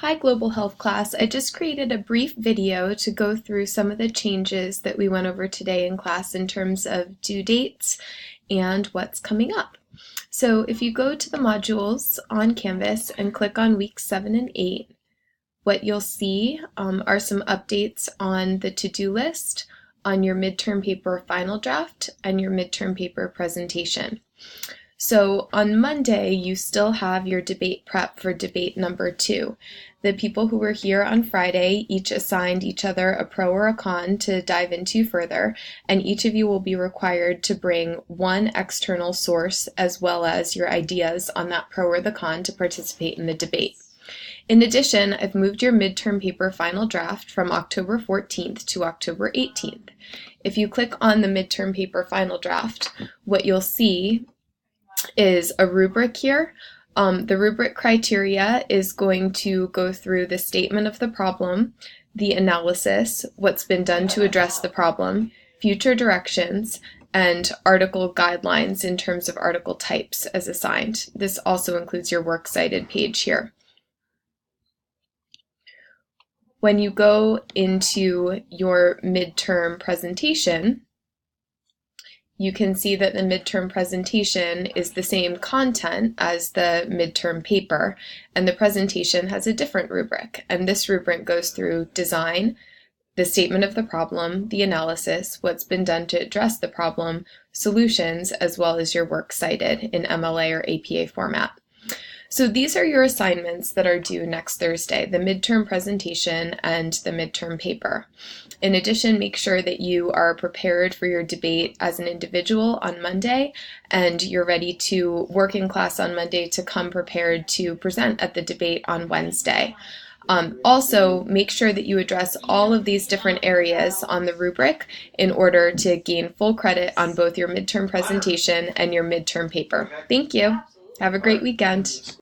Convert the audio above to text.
Hi Global Health class, I just created a brief video to go through some of the changes that we went over today in class in terms of due dates and what's coming up. So if you go to the modules on Canvas and click on weeks 7 and 8, what you'll see are some updates on the to-do list, on your midterm paper final draft, and your midterm paper presentation. So on Monday, you still have your debate prep for debate number 2. The people who were here on Friday each assigned each other a pro or a con to dive into further, and each of you will be required to bring one external source as well as your ideas on that pro or the con to participate in the debate. In addition, I've moved your midterm paper final draft from October 14th to October 18th. If you click on the midterm paper final draft, what you'll see is a rubric here. The rubric criteria is going to go through the statement of the problem, the analysis, what's been done to address the problem, future directions, and article guidelines in terms of article types as assigned. This also includes your works cited page here. When you go into your midterm presentation, you can see that the midterm presentation is the same content as the midterm paper, and the presentation has a different rubric. And this rubric goes through design, the statement of the problem, the analysis, what's been done to address the problem, solutions, as well as your works cited in MLA or APA format. So these are your assignments that are due next Thursday, the midterm presentation and the midterm paper. In addition, make sure that you are prepared for your debate as an individual on Monday, and you're ready to work in class on Monday to come prepared to present at the debate on Wednesday. Also, make sure that you address all of these different areas on the rubric in order to gain full credit on both your midterm presentation and your midterm paper. Thank you. Have a great weekend.